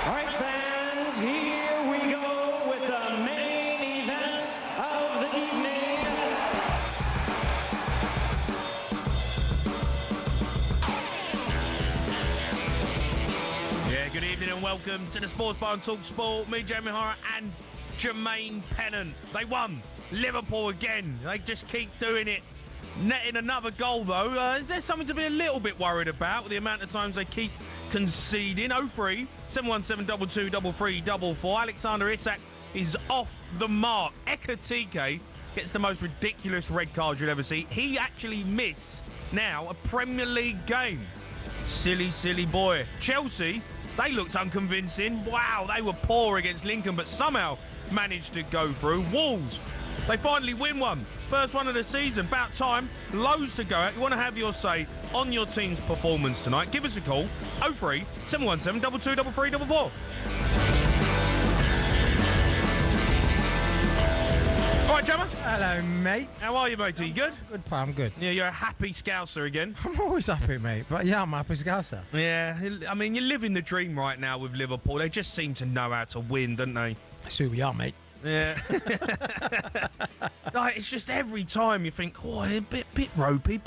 All right, fans, here we go with the main event of the evening. Yeah, good evening and welcome to the Sports Bar on talkSPORT. Me, Jermaine O'Hara and Jermaine Pennant. They won. Liverpool again. They just keep doing it. Netting another goal, though. Is there something to be a little bit worried about with the amount of times they keep conceding? 03 717 22 33 44. Alexander Isak is off the mark. Ekitike gets the most ridiculous red card you'll ever see. He actually missed now a Premier League game. Silly, silly boy. Chelsea, they looked unconvincing. Wow, they were poor against Lincoln, but somehow managed to go through. Wolves, they finally win one. First one of the season. About time. Loads to go at. You want to have your say on your team's performance tonight? Give us a call. 03 717 22 33 44. All right, Gemma. Hello, mate. How are you, mate? Are you good? Good, pal. I'm good. Yeah, you're a happy Scouser again. I'm always happy, mate. But yeah, I'm a happy Scouser. Yeah, I mean, you're living the dream right now with Liverpool. They just seem to know how to win, don't they? That's who we are, mate. Yeah. Like, it's just every time you think, oh, a bit ropey,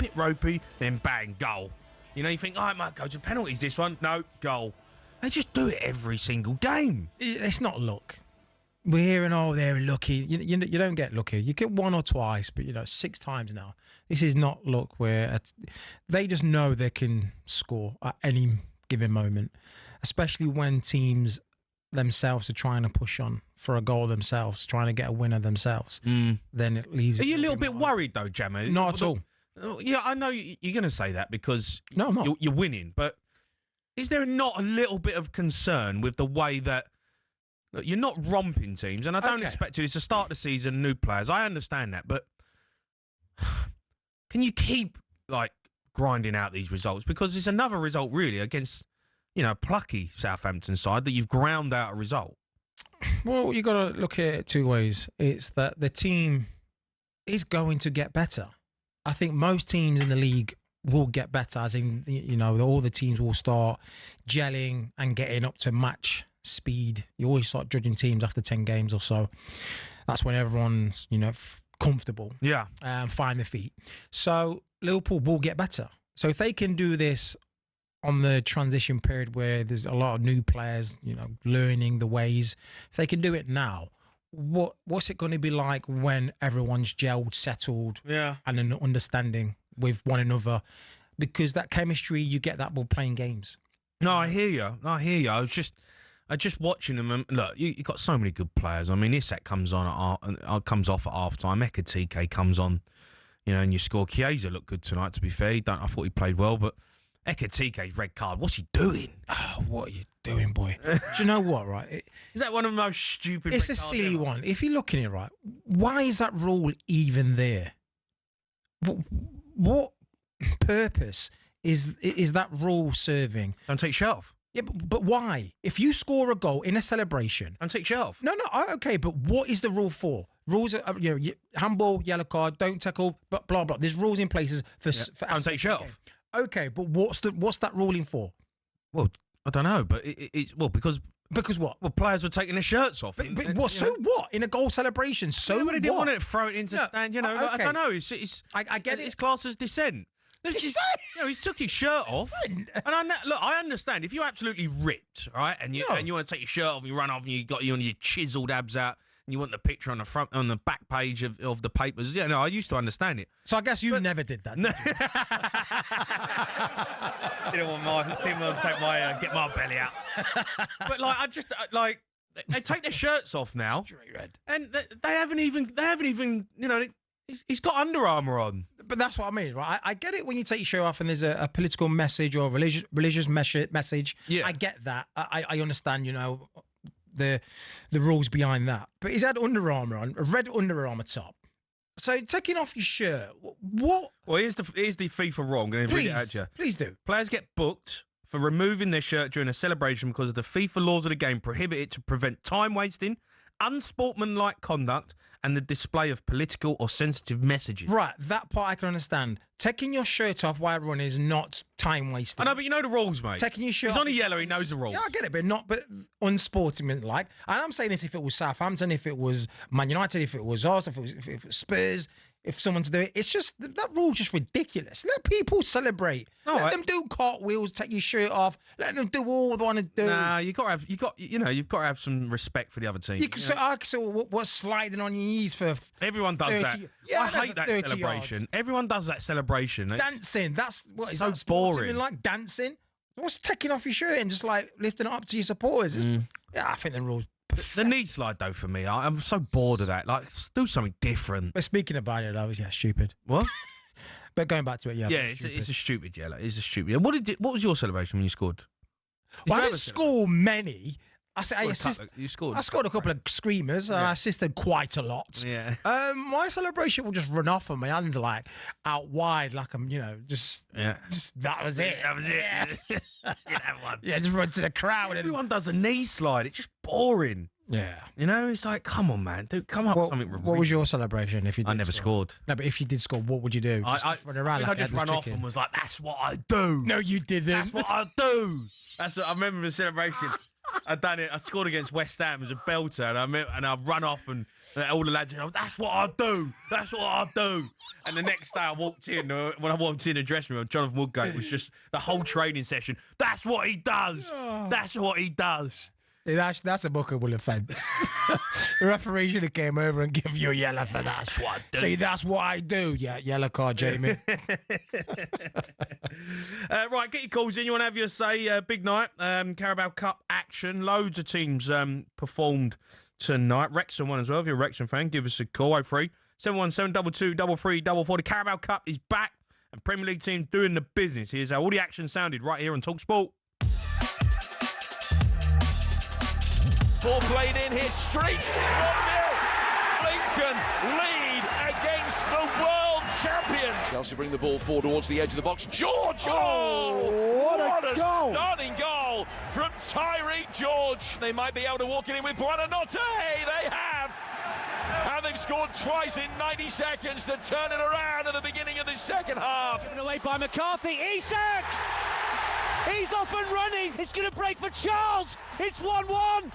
then bang, goal. You know, you think, oh, it might go to penalties this one. No, goal. They just do it every single game. It's not luck. We're hearing, oh, they're lucky. You don't get lucky. You get one or twice, but, 6 times now. This is not luck where they just know they can score at any given moment, especially when teams themselves are trying to push on for a goal themselves, trying to get a winner themselves. Then it leaves. Are you a little bit worried though, Jammer? Not at all. Yeah, I know you're going to say that because no, I'm not. You're winning, but is there not a little bit of concern with the way that look, you're not romping teams? And I don't expect you. It's the start of the season, new players. I understand that, but can you keep grinding out these results? Because it's another result really against plucky Southampton side that you've ground out a result. Well, you got to look at it 2 ways. It's that the team is going to get better. I think most teams in the league will get better, as in, all the teams will start gelling and getting up to match speed. You always start judging teams after 10 games or so. That's when everyone's, comfortable. Yeah. Find their feet. So Liverpool will get better. So if they can do this on the transition period where there's a lot of new players, learning the ways, if they can do it now, what's it going to be like when everyone's gelled, settled, and an understanding with one another? Because that chemistry, you get that while playing games. No, I hear you. I was just watching them. And look, you got so many good players. I mean, Isak comes off at half time. Ekitike comes on, and you score. Chiesa looked good tonight. To be fair, I thought he played well, but Ekitike's red card. What's he doing? Oh, what are you doing, boy? Do you know what, right? Is that one of the most stupid It's a silly one. If you're looking at it, right, why is that rule even there? What purpose is that rule serving? Don't take your shirt off. Yeah, but why? If you score a goal in a celebration... Don't take your shirt off. No, okay, but what is the rule for? Rules are, handball, yellow card, don't tackle, but blah, blah. There's rules in places for don't take your shirt off. Okay, but what's that ruling for? Well, I don't know, but it's because what? Well, players were taking their shirts off. But what? So what? In a goal celebration? So what? They didn't want to throw it into stand. Okay. I don't know. I get it. It's classed as dissent. He took his shirt off, and I understand if you're absolutely ripped, right, and you want to take your shirt off and you run off and you got your chiseled abs out. And you want the picture on the back page of the papers. Yeah, no, I used to understand it. So I guess you never did that. Didn't want to get my belly out. But they take their shirts off now, and they haven't even he's got Under Armour on. But that's what I mean, right? I get it when you take your shirt off and there's a political message or a religious message. Yeah, I get that. I understand. The rules behind that. But he's had Under Armour on, a red Under Armour top. So taking off your shirt, what? Well, here's the FIFA rule. I'm going to read it out to you. Please do. Players get booked for removing their shirt during a celebration because the FIFA laws of the game prohibit it to prevent time wasting, unsportsmanlike conduct and the display of political or sensitive messages. Right, that part I can understand. Taking your shirt off while running is not time wasting. I know, but you know the rules, mate. Taking your shirt He's off. on a yellow, he knows the rules. Yeah, I get it, but unsportsmanlike. And I'm saying this if it was Southampton, if it was Man United, if it was us, if it was Spurs, if someone's doing it. It's just, that rule's just ridiculous. Let people celebrate. Let them do cartwheels, take your shirt off. Let them do all they want to do. Nah, you've got to have some respect for the other team. So what's sliding on your knees for? Everyone does 30, that. Yeah, I hate that celebration. Yards. Everyone does that celebration. Dancing. That's what is so that boring. Like dancing. What's taking off your shirt and just like lifting it up to your supporters? Yeah, I think the rules. The knee slide, though, for me, I'm so bored of that. Like, do something different. But speaking about it, though, yeah, stupid. What? But going back to it, yeah. Yeah, it's a stupid yellow. It's a stupid. What was your celebration when you scored? Well, I didn't score many. You scored. I scored a couple of screamers and I assisted quite a lot. Yeah. My celebration will just run off and my hands are like out wide, like I'm, just that was it. That was it. You have one. Yeah, just run to the crowd. Everyone does a knee slide. It's just boring. Yeah. It's like, come on, man. Dude, come up with something. What was your celebration if you did I never scored. No, but if you did score, what would you do? I just ran off and was like, that's what I do. No, you didn't. That's what I do. That's what I remember the celebration. I done it. I scored against West Ham as a belter, and I run off, and all the lads, that's what I do. That's what I do. And the next day, I walked in. When I walked in the dressing room, Jonathan Woodgate was just the whole training session. That's what he does. That's what he does. That's a bookable offence. The referee should have came over and give you a yellow for that. That's what I do. See, that's what I do. Yeah, yellow card, Jamie. Right, get your calls in. You want to have your say? Big night. Carabao Cup action. Loads of teams performed tonight. Wrexham won as well. If you're a Wrexham fan, give us a call. 03 717 22 3344. The Carabao Cup is back, and Premier League team doing the business. Here's how all the action sounded right here on talkSPORT. Ball played in here, straight 1-0. Lincoln lead against the world champions. Chelsea bring the ball forward towards the edge of the box. George! What a goal. Stunning goal from Tyreek George. They might be able to walk it in with Buonanotte. They have. And they've scored twice in 90 seconds to turn it around at the beginning of the second half. Given away by McCarthy. Isak! He's off and running. It's going to break for Charles. It's 1-1.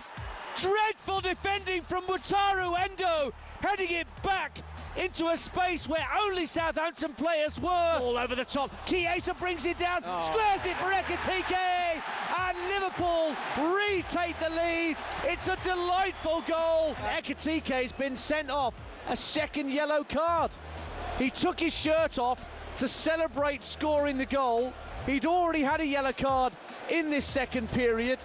Dreadful defending from Wataru Endo, heading it back into a space where only Southampton players were. All over the top. Chiesa brings it down, squares it for Ekitike, and Liverpool retake the lead. It's a delightful goal. Ekitike has been sent off a second yellow card. He took his shirt off to celebrate scoring the goal. He'd already had a yellow card in this second period.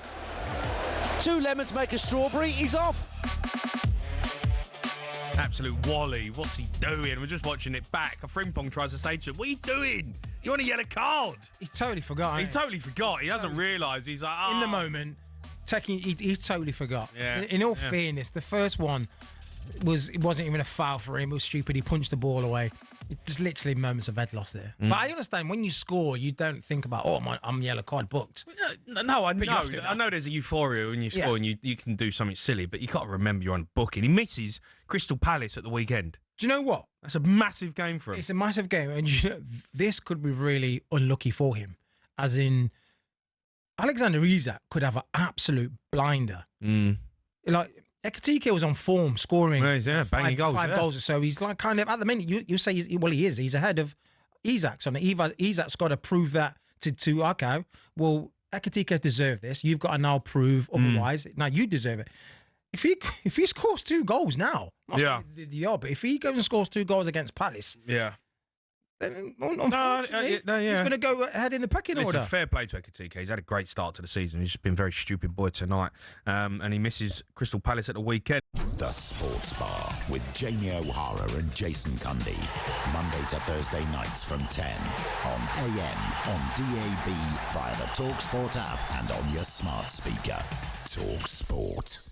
2 lemons make a strawberry. He's off. Absolute Wally. What's he doing? We're just watching it back. A Frimpong tries to say to him, what are you doing? You want a yellow card? He's totally forgot. He totally forgot. He doesn't realise. He's like, in the moment, he totally forgot. Yeah. In all fairness, the first one it wasn't even a foul for him. It was stupid. He punched the ball away. It's just literally moments of head loss there. But I understand when you score, you don't think about, I'm yellow card booked. No, I know. I know there's a euphoria when you score and you can do something silly, but you got to remember you're on booking. He misses Crystal Palace at the weekend. Do you know what? That's a massive game for him. It's a massive game, and this could be really unlucky for him. As in, Alexander Isak could have an absolute blinder. Like, Ekitike was on form, scoring banging goals, five goals or so. He's like kind of, at the minute, you say, he is. He's ahead of Isak. So Isak's got to prove that to okay, well, Ekitike deserved this. You've got to now prove otherwise. Now you deserve it. If he scores 2 goals now, but if he goes and scores 2 goals against Palace, then unfortunately, he's going to go ahead in the pecking order. Fair play to Ekitike. He's had a great start to the season. He's just been a very stupid boy tonight. And he misses Crystal Palace at the weekend. The Sports Bar with Jamie O'Hara and Jason Cundy. Monday to Thursday nights from 10 on AM, on DAB, via the talkSPORT app and on your smart speaker. talkSPORT.